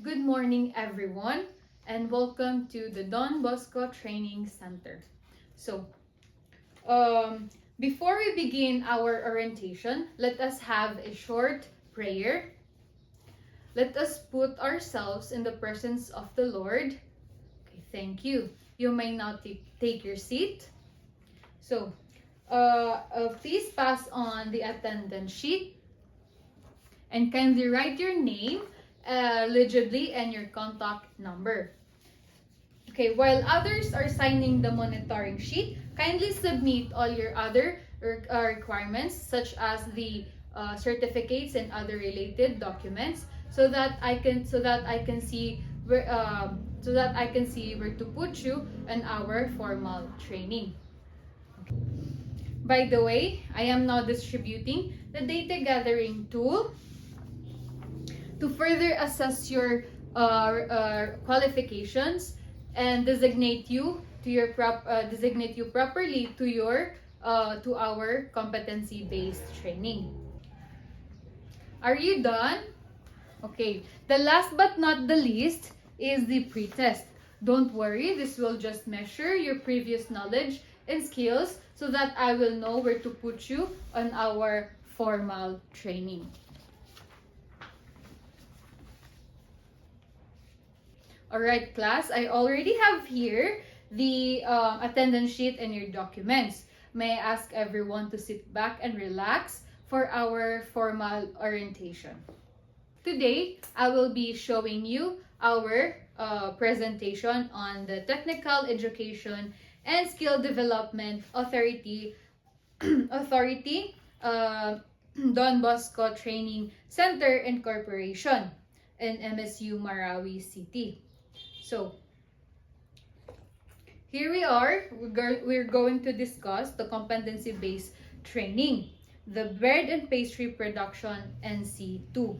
Good morning, everyone, and welcome to the Don Bosco Training Center. So, um, before we begin our orientation, let us have a short prayer. Let us put ourselves in the presence of the Lord. Okay, thank you. You may now take your seat. So, please pass on the attendance sheet and kindly write your name legibly and your contact number. Okay, while others are signing the monitoring sheet, kindly submit all your other requirements such as the certificates and other related documents so that I can see where to put you in our formal training. By the way, I am now distributing the data gathering tool to further assess your qualifications and designate you properly to our competency-based training. Are you done? Okay. The last but not the least is the pretest. Don't worry, this will just measure your previous knowledge and skills so that I will know where to put you on our formal training. Alright, class, I already have here the attendance sheet and your documents. May I ask everyone to sit back and relax for our formal orientation. Today, I will be showing you our presentation on the Technical Education and Skill Development Authority, Don Bosco Training Center Incorporation in MSU Marawi City. So, here we are. We're going to discuss the competency-based training, the bread and pastry production NC2.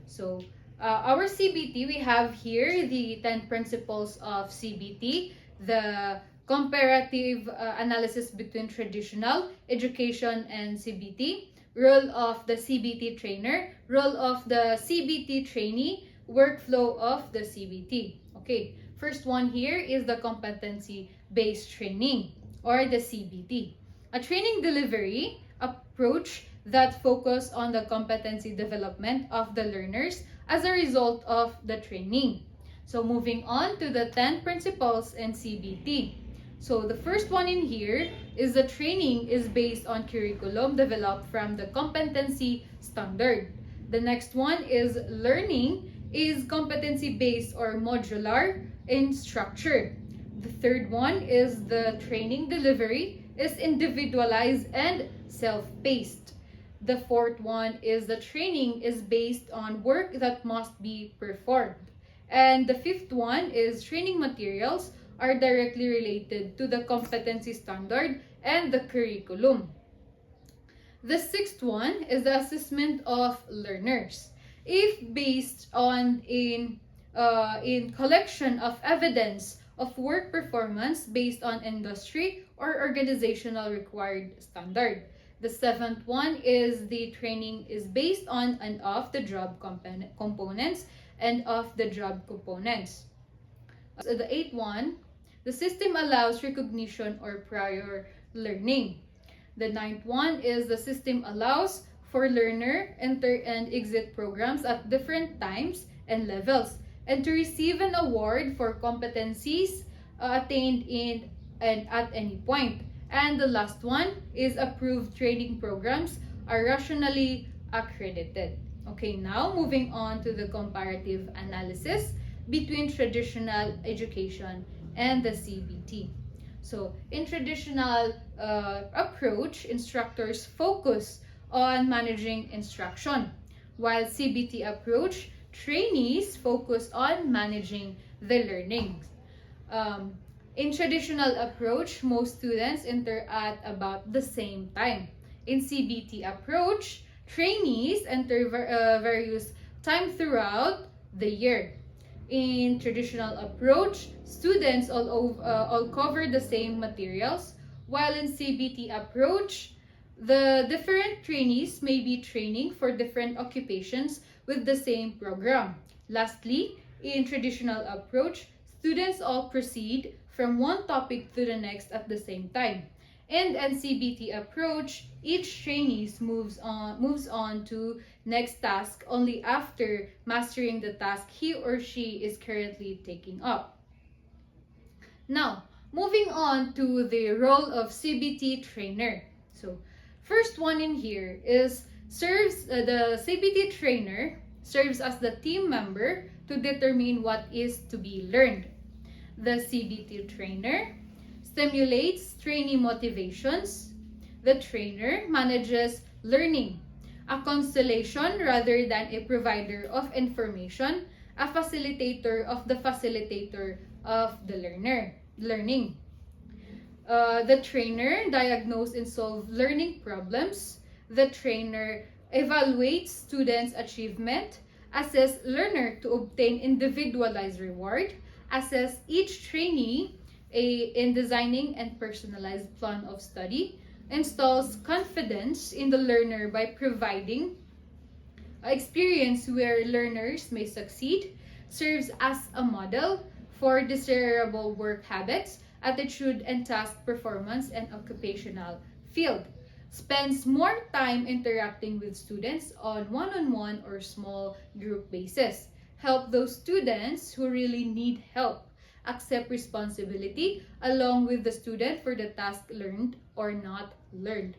So, our CBT, we have here the 10 principles of CBT, the comparative analysis between traditional education and CBT, role of the CBT trainer, role of the CBT trainee, workflow of the CBT. Okay, first one here is the competency-based training or the CBT. A training delivery approach that focus on the competency development of the learners as a result of the training. So moving on to the 10 principles in CBT. So the first one in here is the training is based on curriculum developed from the competency standard. The next one is learning is competency-based or modular in structure. The third one is the training delivery is individualized and self-paced. The fourth one is the training is based on work that must be performed. And the fifth one is training materials are directly related to the competency standard and the curriculum. The sixth one is the assessment of learners. If based on in collection of evidence of work performance based on industry or organizational required standard. The seventh one is the training is based on and of the job components and of the job components. So the eighth one, the system allows recognition or prior learning. The ninth one is the system allows for learner enter and exit programs at different times and levels and to receive an award for competencies attained in and at any point. And the last one is approved training programs are rationally accredited. Okay, now moving on to the comparative analysis between traditional education and the CBT. So in traditional approach, instructors focus on managing instruction, while CBT approach, trainees focus on managing the learning. In traditional approach, most students enter at about the same time. In CBT approach, trainees enter various time throughout the year. In traditional approach, students all cover the same materials, while in CBT approach, the different trainees may be training for different occupations with the same program. Lastly, in traditional approach, students all proceed from one topic to the next at the same time. In NCBT approach, each trainee moves on to next task only after mastering the task he or she is currently taking up. Now, moving on to the role of CBT trainer. So, first one in here is the CBT trainer serves as the team member to determine what is to be learned. The CBT trainer stimulates trainee motivations. The trainer manages learning, a constellation rather than a provider of information, a facilitator of the facilitator of the learning. The trainer diagnoses and solves learning problems. The trainer evaluates students' achievement, assess learner to obtain individualized reward, assess each trainee in designing and personalized plan of study, installs confidence in the learner by providing experience where learners may succeed, serves as a model for desirable work habits, attitude and task performance, and occupational field. Spends more time interacting with students on one-on-one or small group basis. Help those students who really need help. Accept responsibility along with the student for the task learned or not learned.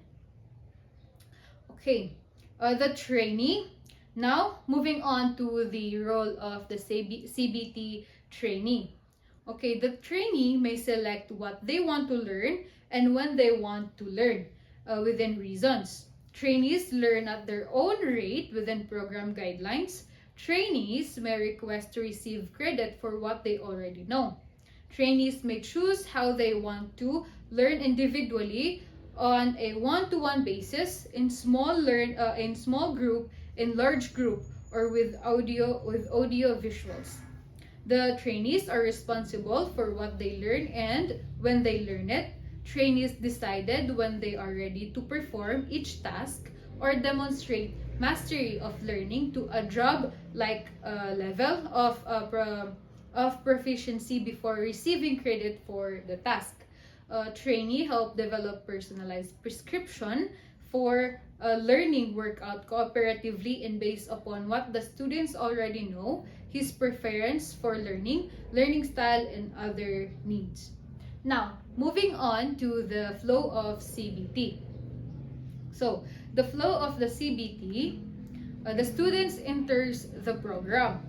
Okay, the trainee. Now, moving on to the role of the CBT trainee. Okay, the trainee may select what they want to learn and when they want to learn within reasons. Trainees learn at their own rate within program guidelines. Trainees may request to receive credit for what they already know. Trainees may choose how they want to learn individually on a one-to-one basis, in small group, in large group, or with audio visuals. The trainees are responsible for what they learn and when they learn it. Trainees decided when they are ready to perform each task or demonstrate mastery of learning to a job-like level of proficiency before receiving credit for the task. Trainee help develop personalized prescription for learning workout cooperatively and based upon what the students already know, his preference for learning style, and other needs. Now, moving on to the flow of CBT. So, the flow of the CBT, the students enters the program.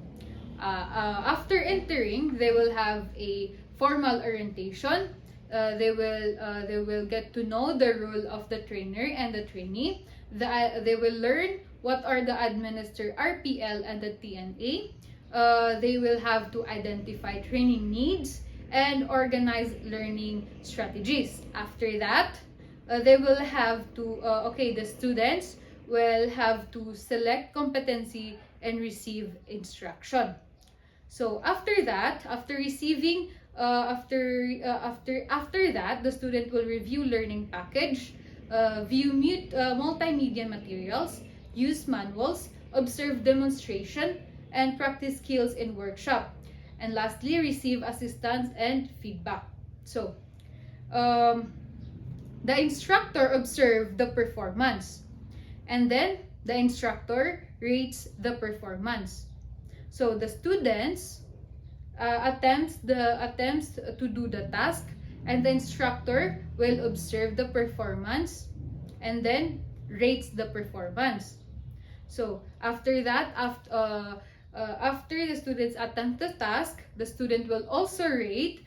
After entering, they will have a formal orientation. They will get to know the role of the trainer and the trainee. They will learn what are the administered RPL and the TNA. They will have to identify training needs and organize learning strategies. After that, they will have to, the students will have to select competency and receive instruction. So after that, after that, the student will review learning package, view multimedia materials, use manuals, observe demonstration, and practice skills in workshop. And lastly, receive assistance and feedback. So, the instructor observes the performance, and then the instructor rates the performance. So the students attempts to do the task, and the instructor will observe the performance and then rates the performance. So after that, after the students attempt the task, the student will also rate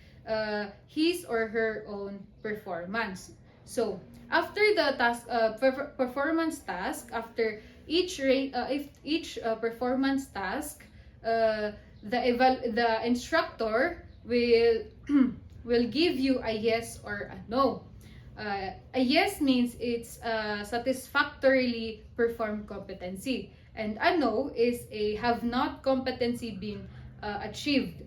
his or her own performance. So after the task, performance task, after each performance task, the instructor will will give you a yes or a no. A yes means it's satisfactorily performed competency, and a no is a have not competency been achieved.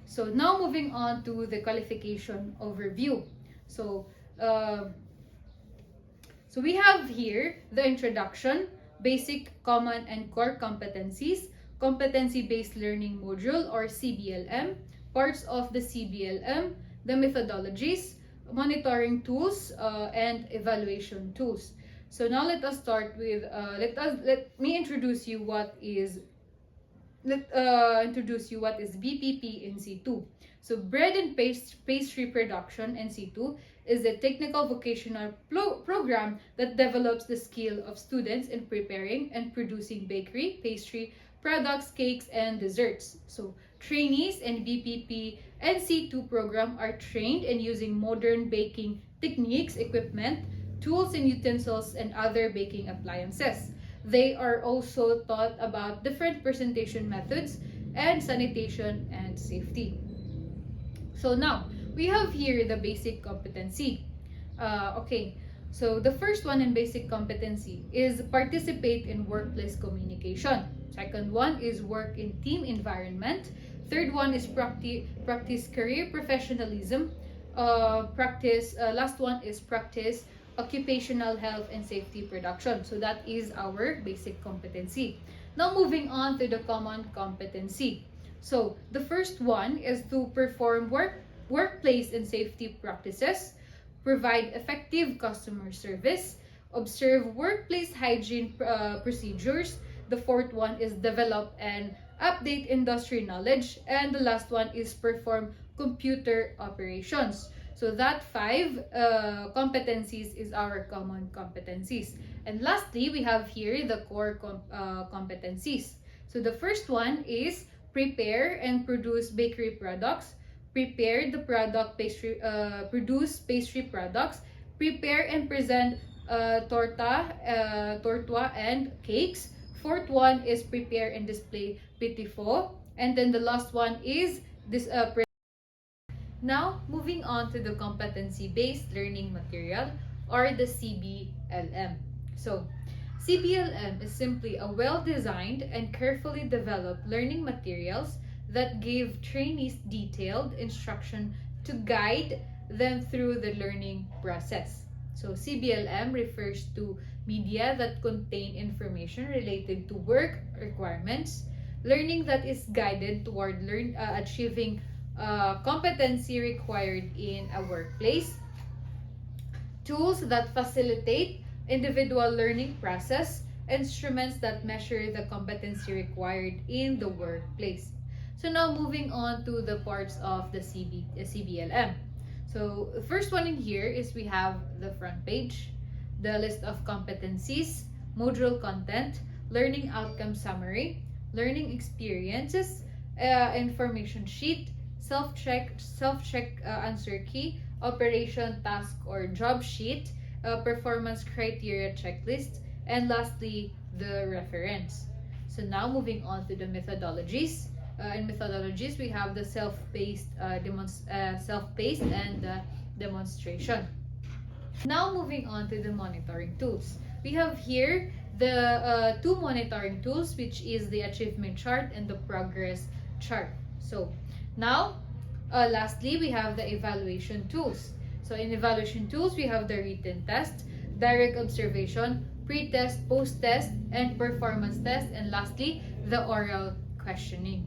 So now moving on to the qualification overview. So we have here the introduction, basic, common, and core competencies, competency-based learning module or CBLM, parts of the CBLM, the methodologies, monitoring tools, and evaluation tools. So now let us start with let me introduce you what is BPP in C2. So bread and pastry production in C2 is a technical vocational program that develops the skill of students in preparing and producing bakery, pastry, products, cakes, and desserts. So trainees in BPP and C2 program are trained in using modern baking techniques, equipment, tools and utensils, and other baking appliances. They are also taught about different presentation methods and sanitation and safety. So now, we have here the basic competency. Okay, so the first one in basic competency is participate in workplace communication. Second one is work in team environment. Third one is practice career professionalism. Last one is practice occupational health and safety production. So that is our basic competency. Now moving on to the common competency. So the first one is to perform workplace and safety practices, provide effective customer service, observe workplace hygiene procedures. The fourth one is develop and update industry knowledge. And the last one is perform computer operations. So that five competencies is our common competencies. And lastly, we have here the core competencies. So the first one is prepare and produce bakery products, prepare the product produce pastry products, prepare and present torta, tortua and cakes. Fourth one is prepare and display petit four. And then the last one is this now, moving on to the competency-based learning material or the CBLM. So, CBLM is simply a well-designed and carefully developed learning materials that give trainees detailed instruction to guide them through the learning process. So, CBLM refers to media that contain information related to work requirements, learning that is guided toward achieving competency required in a workplace, tools that facilitate individual learning process, instruments that measure the competency required in the workplace. So now moving on to the parts of the CBLM. So the first one in here is we have the front page, the list of competencies, module content, learning outcome summary, learning experiences, information sheet, self-check answer key, operation task or job sheet, performance criteria checklist, and lastly, the reference. So now moving on to the methodologies. In methodologies, we have the self-paced and demonstration. Now moving on to the monitoring tools. We have here the two monitoring tools, which is the achievement chart and the progress chart. So now, lastly, we have the evaluation tools. So in evaluation tools, we have the written test, direct observation, pre-test, post-test, and performance test, and lastly, the oral questioning.